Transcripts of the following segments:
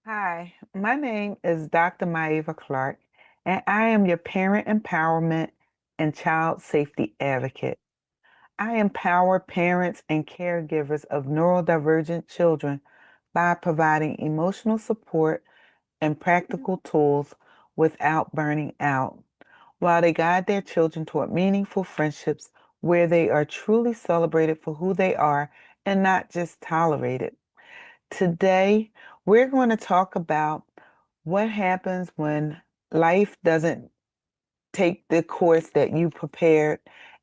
Hi, my name is Dr. Myava Clark, and I am your parent empowerment and child safety advocate. I empower parents and caregivers of neurodivergent children by providing emotional support and practical tools without burning out, while they guide their children toward meaningful friendships where they are truly celebrated for who they are and not just tolerated. Today, we're going to talk about what happens when life doesn't take the course that you prepared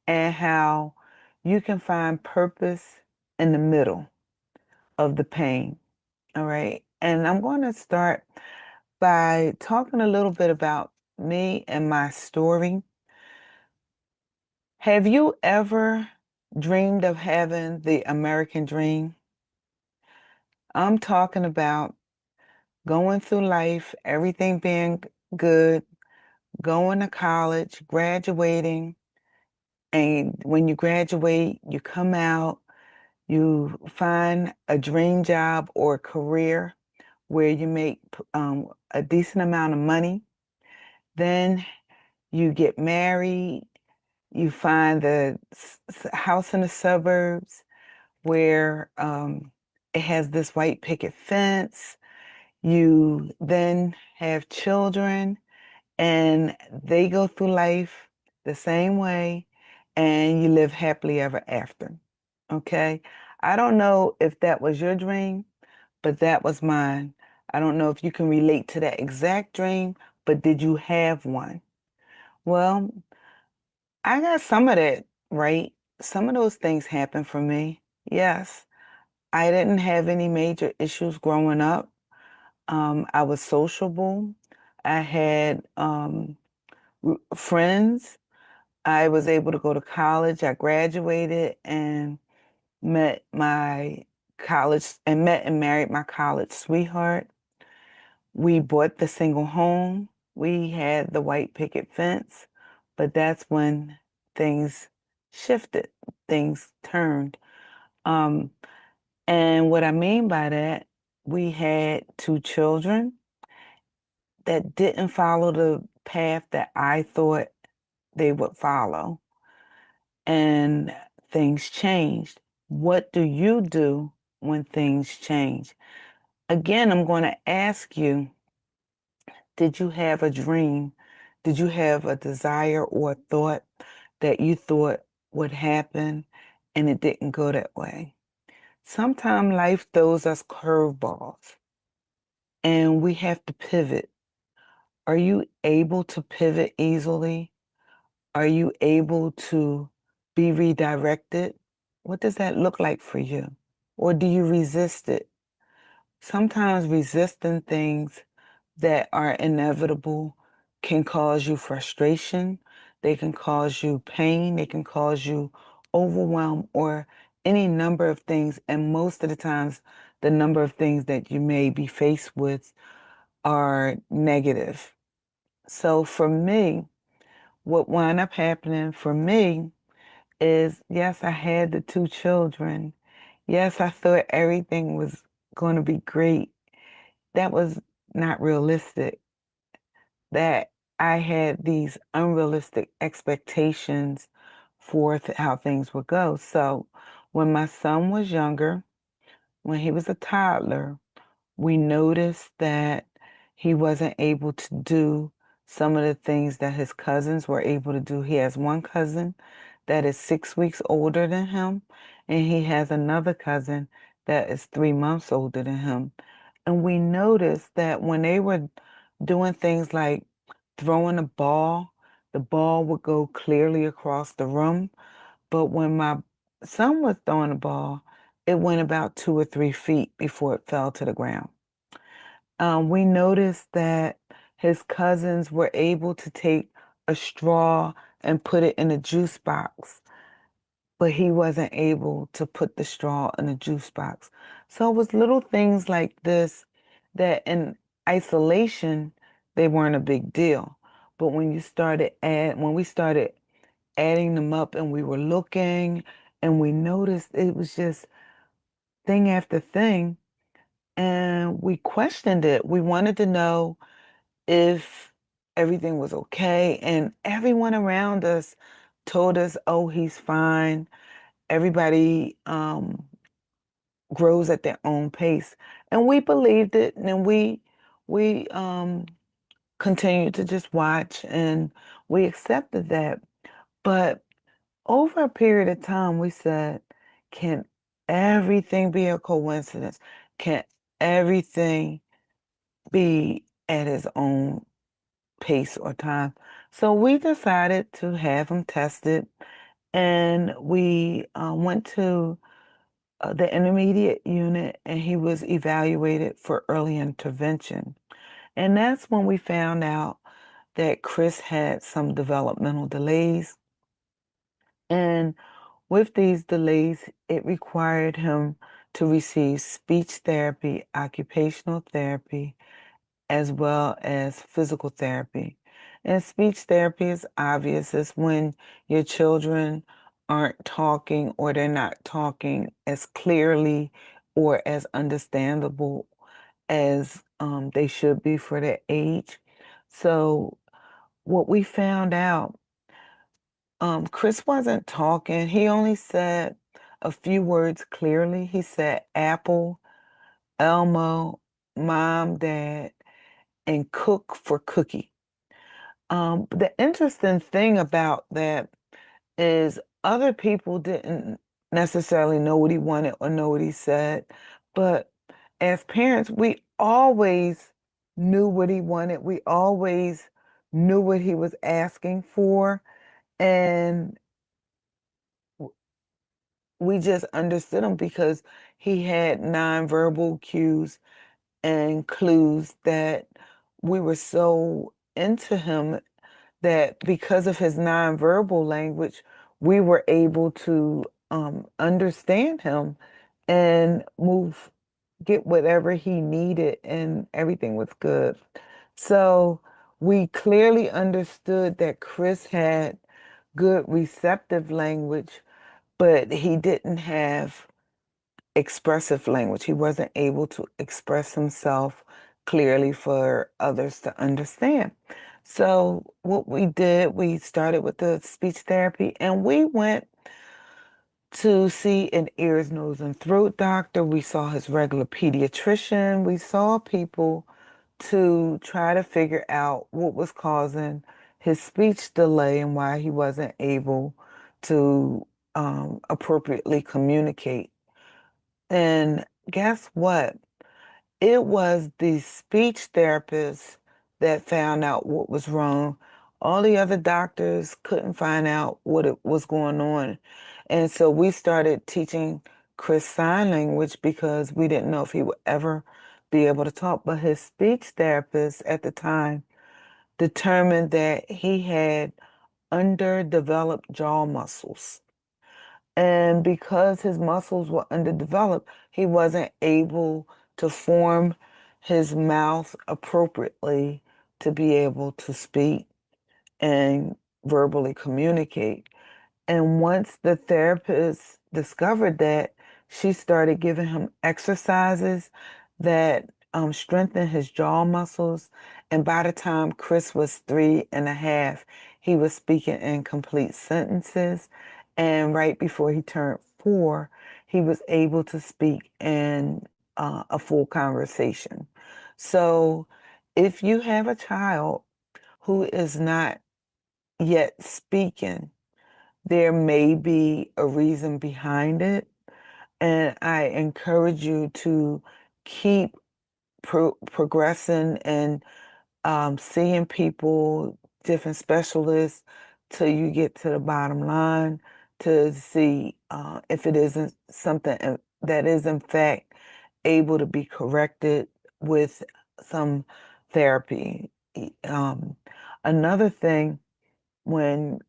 and how you can find purpose in the middle of the pain. All right. And I'm going to start by talking a little bit about me and my story. Have you ever dreamed of having the American dream? I'm talking about going through life, everything being good, going to college, graduating, and when you graduate, you come out, you find a dream job or a career where you make a decent amount of money. Then you get married, you find the house in the suburbs where it has this white picket fence. You then have children and they go through life the same way and you live happily ever after. Okay? I don't know if that was your dream, but that was mine. I don't know if you can relate to that exact dream, but did you have one? Well, I got some of that right. Some of those things happened for me. Yes, I didn't have any major issues growing up. I was sociable. I had friends. I was able to go to college. I graduated and met my college and met and married my college sweetheart. We bought the single home. We had the white picket fence, but that's when things shifted, things turned. Um, and what I mean by that, we had two children that didn't follow the path that I thought they would follow. And things changed. What do you do when things change? Again, I'm going to ask you, did you have a dream? Did you have a desire or a thought that you thought would happen and it didn't go that way? Sometimes life throws us curveballs and we have to pivot. Are you able to pivot easily? Are you able to be redirected? What does that look like for you? Or do you resist it? Sometimes resisting things that are inevitable can cause you frustration, they can cause you pain, they can cause you overwhelm, or any number of things. And most of the times, the number of things that you may be faced with are negative. So for me, what wound up happening for me is yes, I had the two children. Yes, I thought everything was going to be great. That was not realistic. That I had these unrealistic expectations for how things would go. So when my son was younger, when he was a toddler, we noticed that he wasn't able to do some of the things that his cousins were able to do. He has one cousin that is 6 weeks older than him, and he has another cousin that is 3 months older than him. And we noticed that when they were doing things like throwing a ball, the ball would go clearly across the room. But when my son was throwing a ball, it went about 2 or 3 feet before it fell to the ground. We noticed that his cousins were able to take a straw and put it in a juice box, but he wasn't able to put the straw in a juice box. So it was little things like this that in isolation, they weren't a big deal. But when we started adding them up and we were looking and we noticed it was just thing after thing, and we questioned it. We wanted to know if everything was okay, and everyone around us told us, "Oh, he's fine." Everybody grows at their own pace, and we believed it, and we continued to just watch, and we accepted that. But over a period of time, we said, can everything be a coincidence? Can everything be at his own pace or time? So we decided to have him tested, and we went to the intermediate unit, and he was evaluated for early intervention. And that's when we found out that Chris had some developmental delays. And with these delays, it required him to receive speech therapy, occupational therapy, as well as physical therapy. And speech therapy is obvious. It's when your children aren't talking or they're not talking as clearly or as understandable as they should be for their age. So what we found out, Chris wasn't talking. He only said a few words clearly. He said apple, Elmo, mom, dad, and cook for cookie. The interesting thing about that is other people didn't necessarily know what he wanted or know what he said, but as parents, we always knew what he wanted. We always knew what he was asking for, and we just understood him because he had nonverbal cues and clues that we were so into him that because of his nonverbal language, we were able to understand him and get whatever he needed, and everything was good. So we clearly understood that Chris had good receptive language, but he didn't have expressive language. He wasn't able to express himself clearly for others to understand. So what we did, we started with the speech therapy, and we went to see an ears, nose, and throat doctor. We saw his regular pediatrician. We saw people to try to figure out what was causing his speech delay and why he wasn't able to appropriately communicate. And guess what? It was the speech therapist that found out what was wrong. All the other doctors couldn't find out what it was going on. And so we started teaching Chris sign language because we didn't know if he would ever be able to talk. But his speech therapist at the time determined that he had underdeveloped jaw muscles. And because his muscles were underdeveloped, he wasn't able to form his mouth appropriately to be able to speak and verbally communicate. And once the therapist discovered that, she started giving him exercises that strengthened his jaw muscles. And by the time Chris was 3.5, he was speaking in complete sentences. And right before he turned 4, he was able to speak in a full conversation. So if you have a child who is not yet speaking, there may be a reason behind it. And I encourage you to keep progressing and seeing people, different specialists, till you get to the bottom line to see if it isn't something that is, in fact, able to be corrected with some therapy. Um, Another thing, when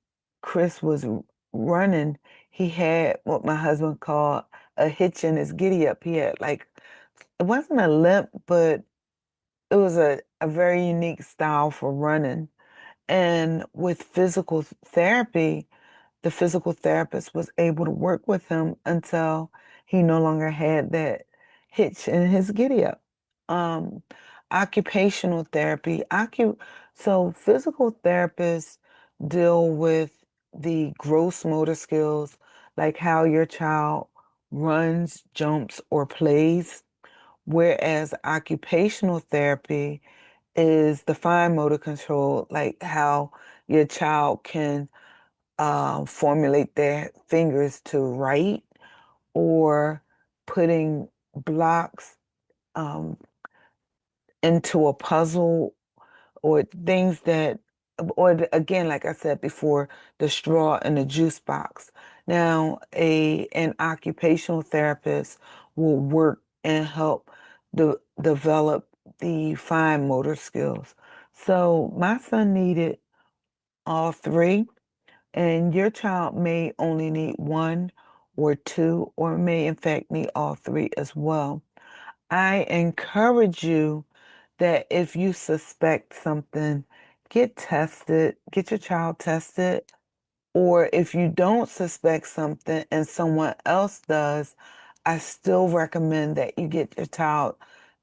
Chris was running, he had what my husband called a hitch in his giddy up. He had like, it wasn't a limp, but it was a very unique style for running. And with physical therapy, the physical therapist was able to work with him until he no longer had that hitch in his giddy up. Um, Occupational therapy. So physical therapists deal with the gross motor skills, like how your child runs, jumps, or plays, whereas occupational therapy is the fine motor control, like how your child can formulate their fingers to write or putting blocks um, into a puzzle or things that, again, like I said before, the straw in the juice box. Now, an occupational therapist will work and help develop the fine motor skills. So my son needed all three, and your child may only need one or two, or may in fact need all three as well. I encourage you that if you suspect something, get tested, get your child tested. Or if you don't suspect something and someone else does, I still recommend that you get your child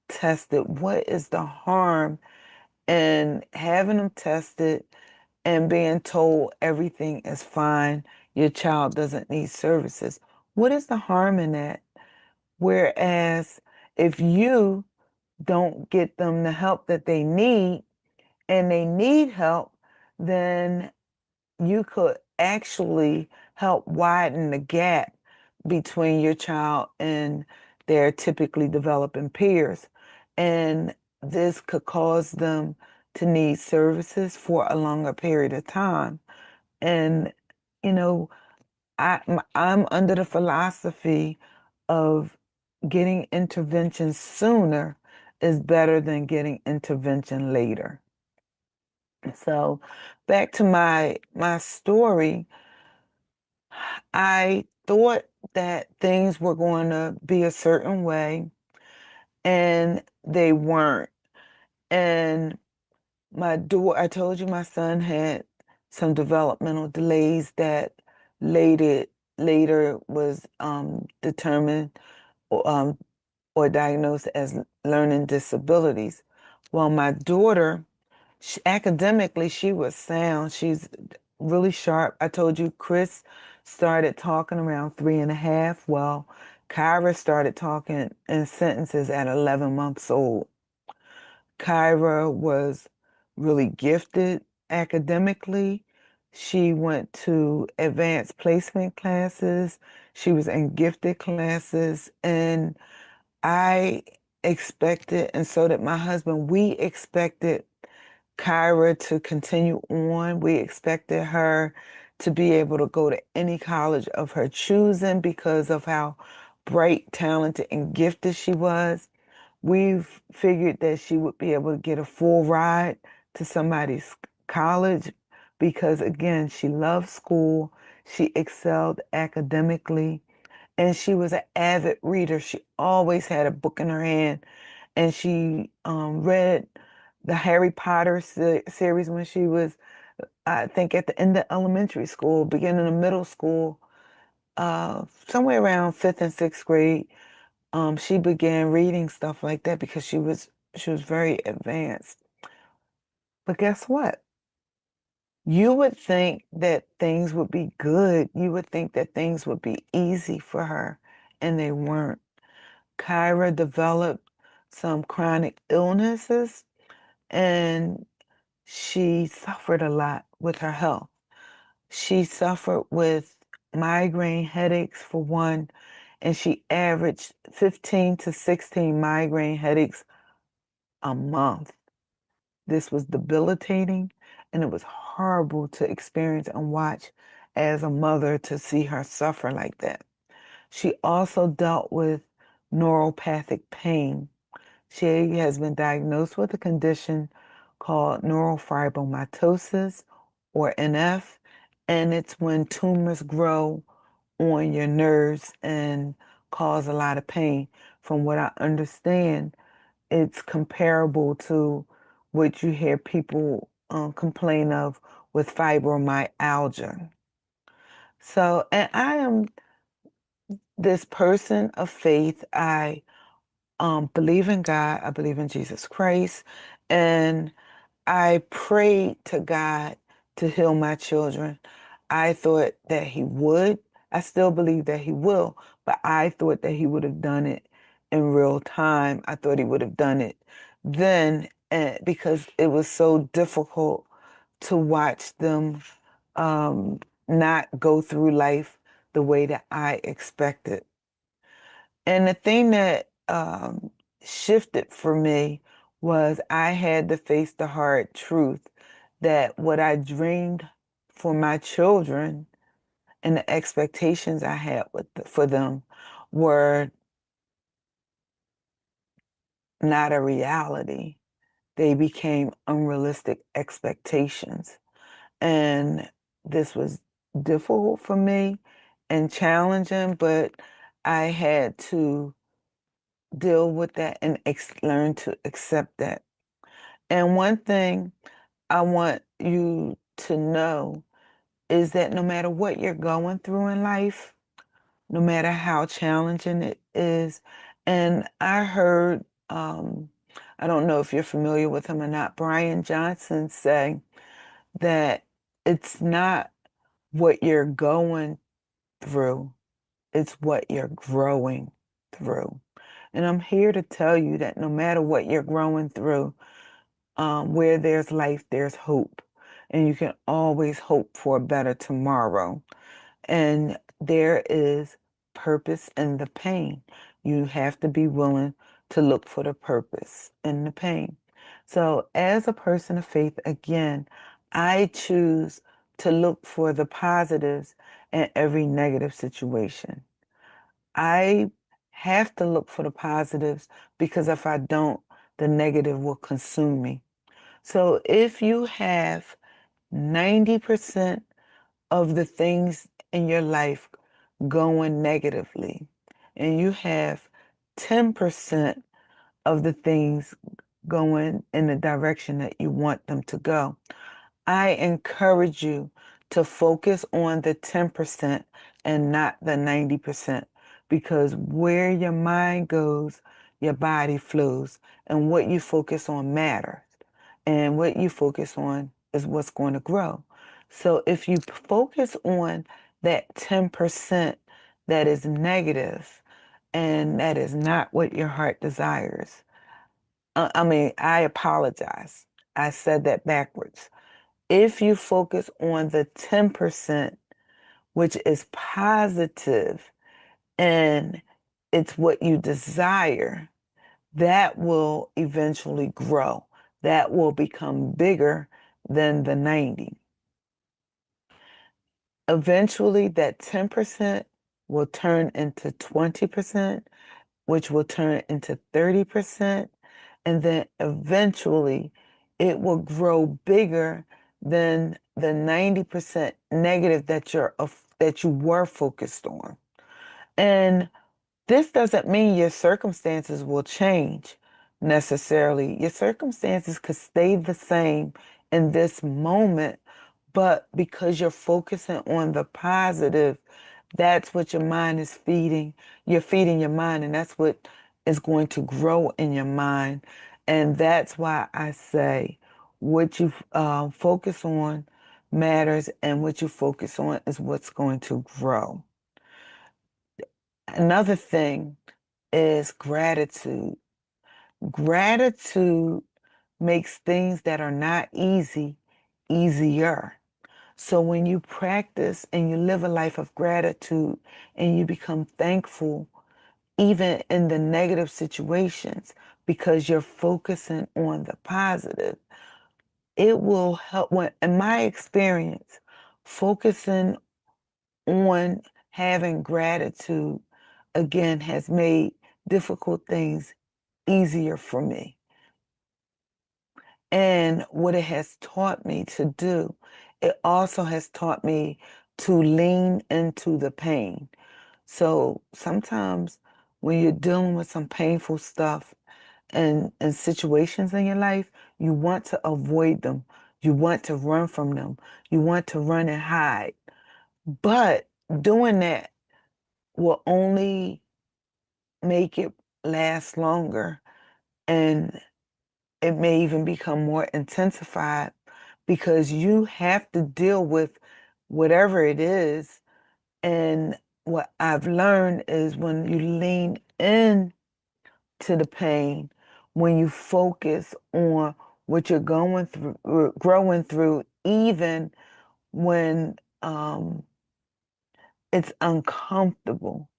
tested. What is the harm in having them tested and being told everything is fine, your child doesn't need services? What is the harm in that? Whereas if you don't get them the help that they need and they need help, then you could actually help widen the gap between your child and their typically developing peers. And this could cause them to need services for a longer period of time. And, you know, I'm under the philosophy of getting intervention sooner is better than getting intervention later. So back to my story, I thought that things were going to be a certain way and they weren't. And I told you my son had some developmental delays that later later was determined um, or diagnosed as learning disabilities. Well, my daughter, academically, she was sound. She's really sharp. I told you Chris started talking around 3.5. Well, Kyra started talking in sentences at 11 months old. Kyra was really gifted academically. She went to advanced placement classes. She was in gifted classes. And I expected, and so did my husband, we expected Kyra to continue on. We expected her to be able to go to any college of her choosing because of how bright, talented, and gifted she was. We've figured that she would be able to get a full ride to somebody's college because, again, she loved school. She excelled academically, and she was an avid reader. She always had a book in her hand, and she read the Harry Potter series when she was, I think, at the end of elementary school, beginning of middle school, somewhere around fifth and sixth grade. She began reading stuff like that because she was very advanced. But guess what? You would think that things would be good. You would think that things would be easy for her, and they weren't. Kyra developed some chronic illnesses and she suffered a lot with her health. She suffered with migraine headaches for one, and she averaged 15 to 16 migraine headaches a month. This was debilitating, and it was horrible to experience and watch as a mother to see her suffer like that. She also dealt with neuropathic pain. She has been diagnosed with a condition called neurofibromatosis or NF, and it's when tumors grow on your nerves and cause a lot of pain. From what I understand, it's comparable to what you hear people complain of with fibromyalgia. So, and I am this person of faith. I believe in God, I believe in Jesus Christ, and I prayed to God to heal my children. I thought that He would. I still believe that He will, but I thought that He would have done it in real time. I thought He would have done it then, because it was so difficult to watch them um, not go through life the way that I expected. And the thing that shifted for me was I had to face the hard truth that what I dreamed for my children and the expectations I had for them were not a reality. They became unrealistic expectations. And this was difficult for me and challenging, but I had to deal with that and learn to accept that. And one thing I want you to know is that no matter what you're going through in life, no matter how challenging it is, and I heard, I don't know if you're familiar with him or not, Brian Johnson say that it's not what you're going through, it's what you're growing through. And I'm here to tell you that no matter what you're growing through, where there's life, there's hope. And you can always hope for a better tomorrow. And there is purpose in the pain. You have to be willing to look for the purpose in the pain. So, as a person of faith, again, I choose to look for the positives in every negative situation. I have to look for the positives because if I don't, the negative will consume me. So if you have 90% of the things in your life going negatively, and you have 10% of the things going in the direction that you want them to go, I encourage you to focus on the 10% and not the 90% because where your mind goes, your body flows, and what you focus on matters. And what you focus on is what's going to grow. So if you focus on that 10% that is negative and that is not what your heart desires, I apologize. I said that backwards. If you focus on the 10%, which is positive and it's what you desire, that will eventually grow. That will become bigger than the 90. Eventually, that 10% will turn into 20%, which will turn into 30%, and then eventually it will grow bigger than the 90% negative that you were focused on. And this doesn't mean your circumstances will change necessarily. Your circumstances could stay the same in this moment, but because you're focusing on the positive, that's what your mind is feeding. You're feeding your mind, and that's what is going to grow in your mind. And that's why I say what you focus on matters, and what you focus on is what's going to grow. Another thing is gratitude. Gratitude makes things that are not easy easier. So when you practice and you live a life of gratitude and you become thankful, even in the negative situations, because you're focusing on the positive, it will help. When, in my experience, focusing on having gratitude again has made difficult things easier for me. And what it has taught me to do, it also has taught me to lean into the pain. So sometimes when you're dealing with some painful stuff and situations in your life, you want to avoid them. You want to run from them. You want to run and hide. But doing that will only make it last longer, and it may even become more intensified because you have to deal with whatever it is. And what I've learned is when you lean in to the pain, when you focus on what you're going through, growing through, even when it's uncomfortable,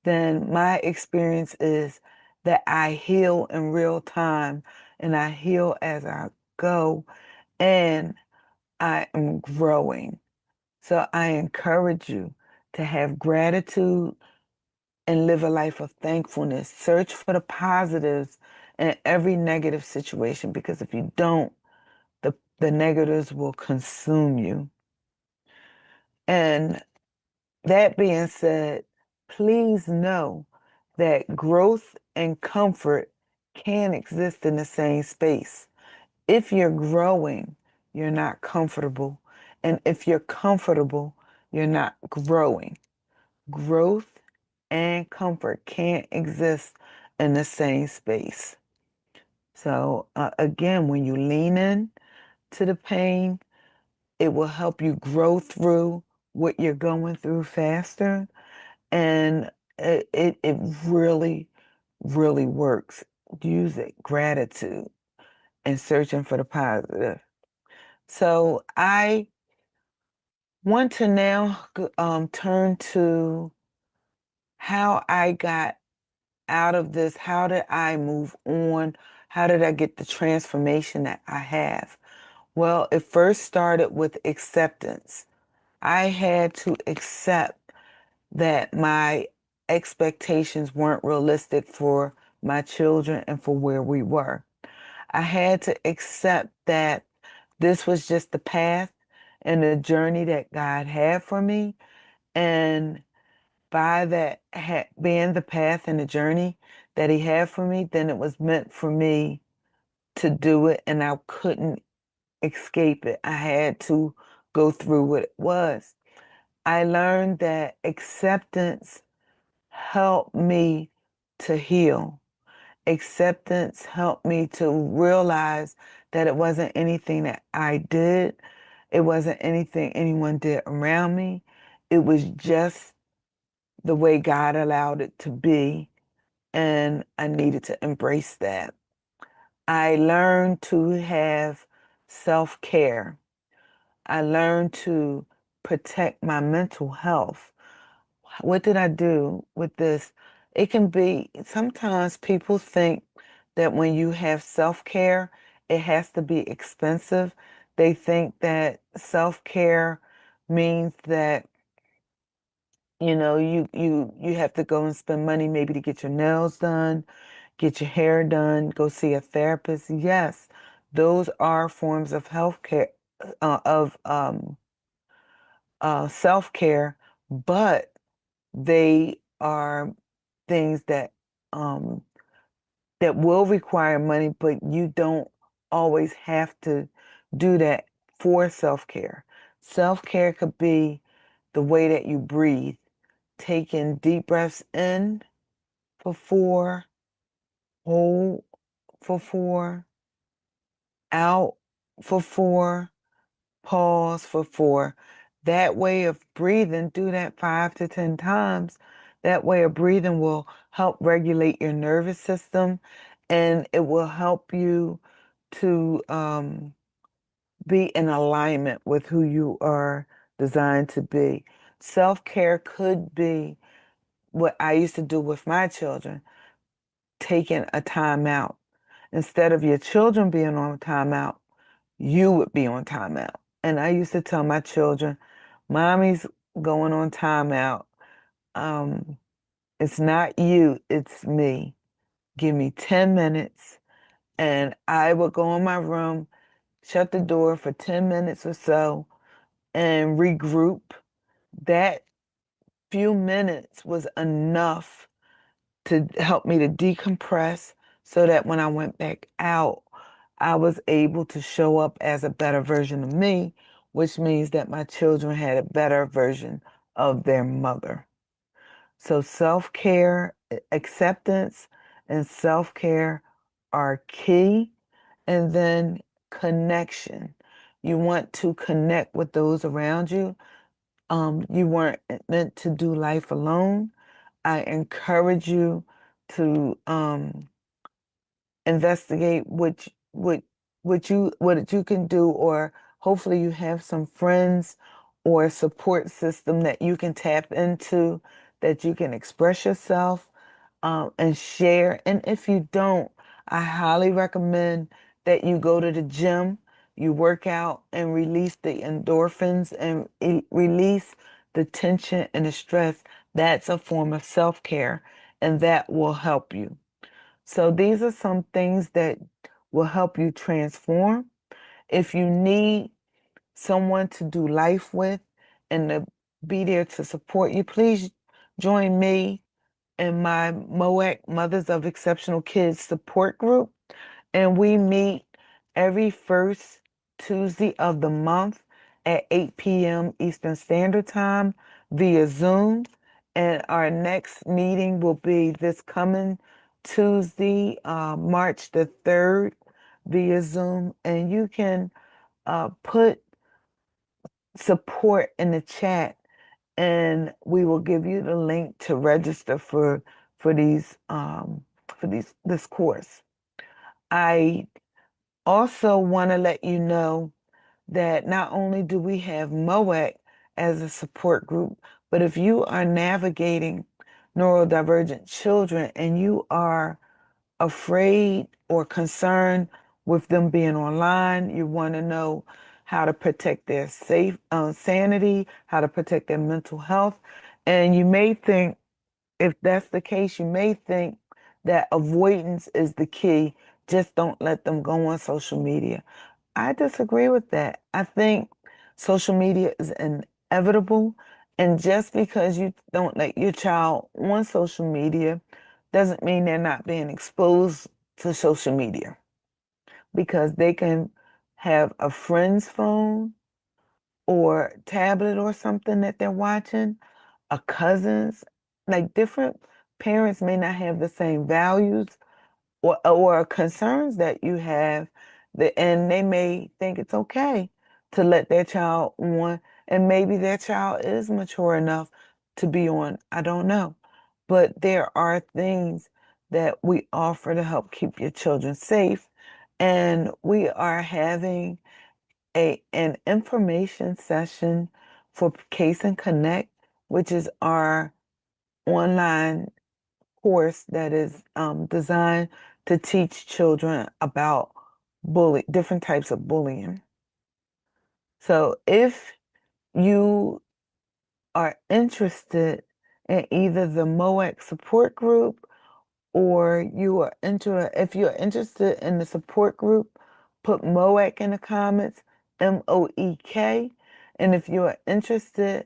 then my experience is that I heal in real time and I heal as I go and I am growing. So I encourage you to have gratitude and live a life of thankfulness. Search for the positives in every negative situation because if you don't, the negatives will consume you. And that being said, please know that growth and comfort can exist in the same space. If you're growing, you're not comfortable. And if you're comfortable, you're not growing. Growth and comfort can't exist in the same space. So, again, when you lean in to the pain, it will help you grow through what you're going through faster. And it really, really works. Use it, gratitude and searching for the positive. So I want to now turn to how I got out of this. How did I move on? How did I get the transformation that I have? Well, it first started with acceptance. I had to accept that my expectations weren't realistic for my children and for where we were. I had to accept that this was just the path and the journey that God had for me. And by that being the path and the journey that He had for me, then it was meant for me to do it and I couldn't escape it. I had to go through what it was. I learned that acceptance helped me to heal. Acceptance helped me to realize that it wasn't anything that I did. It wasn't anything anyone did around me. It was just the way God allowed it to be. And I needed to embrace that. I learned to have self-care. I learned to protect my mental health. What did I do with this? It can be, sometimes people think that when you have self-care, it has to be expensive. They think that self-care means that, you have to go and spend money maybe to get your nails done, get your hair done, go see a therapist. Yes, those are forms of healthcare, of self-care, but they are things um, that will require money, but you don't always have to do that for self-care. Self-care could be the way that you breathe, taking deep breaths in for 4, hold for 4, out for 4, pause for 4. That way of breathing, do that 5 to 10 times. That way of breathing will help regulate your nervous system and it will help you to be in alignment with who you are designed to be. Self-care could be what I used to do with my children, taking a time out. Instead of your children being on timeout, you would be on timeout. And I used to tell my children, Mommy's going on timeout. Um, it's not you, it's me. Give me 10 minutes and I would go in my room, shut the door for 10 minutes or so and regroup. That few minutes was enough to help me to decompress so that when I went back out, I was able to show up as a better version of me, which means that my children had a better version of their mother. So self-care, acceptance, and self-care are key. And then connection. You want to connect with those around you. You weren't meant to do life alone. I encourage you to investigate what you can do, or hopefully you have some friends or a support system that you can tap into, that you can express yourself and share. And if you don't, I highly recommend that you go to the gym, you work out and release the endorphins and release the tension and the stress. That's a form of self-care, and that will help you. So these are some things that will help you transform. If you need someone to do life with and to be there to support you, please join me in my MOAC Mothers of Exceptional Kids support group. And we meet every first Tuesday of the month at 8 p.m. Eastern Standard Time via Zoom. And our next meeting will be this coming Tuesday, March the 3rd, via Zoom. And you can put support in the chat, and we will give you the link to register for these this course. I also want to let you know that not only do we have MOAC as a support group, but if you are navigating neurodivergent children and you are afraid or concerned with them being online, you want to know how to protect their sanity, how to protect their mental health, and you may think, if that's the case, you may think that avoidance is the key. Just don't let them go on social media. I disagree with that. I think social media is inevitable. And just because you don't let your child on social media doesn't mean they're not being exposed to social media, because they can have a friend's phone or tablet or something that they're watching, a cousin's. Like, different parents may not have the same values or concerns that you have, and they may think it's okay to let their child on, and maybe their child is mature enough to be on. I don't know. But there are things that we offer to help keep your children safe. And we are having an information session for Case and Connect, which is our online course that is designed to teach children about different types of bullying. So if you are interested in either the MOAC support group, or if you're interested in the support group, put MOAC in the comments, MOEK. And if you are interested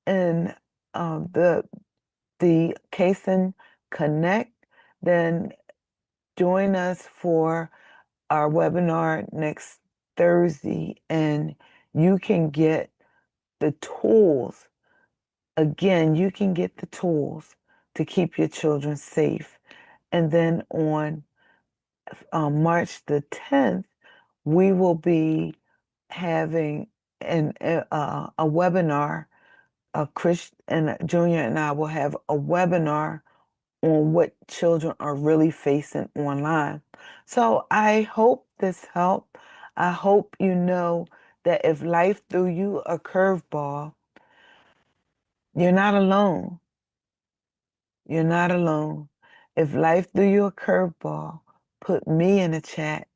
in the Kason Connect, then join us for our webinar next Thursday, and you can get the tools. Again, you can get the tools to keep your children safe. And then on March the 10th, we will be having a webinar. Chris and Junior and I will have a webinar on what children are really facing online. So I hope this helped. I hope you know that if life threw you a curveball, you're not alone. You're not alone. If life threw you a curveball, put me in the chat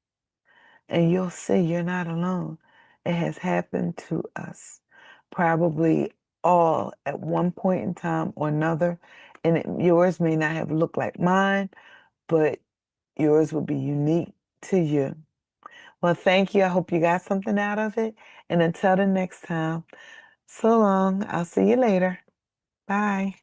and you'll see you're not alone. It has happened to us, probably all at one point in time or another. And yours may not have looked like mine, but yours will be unique to you. Well, thank you. I hope you got something out of it. And until the next time, so long. I'll see you later. Bye.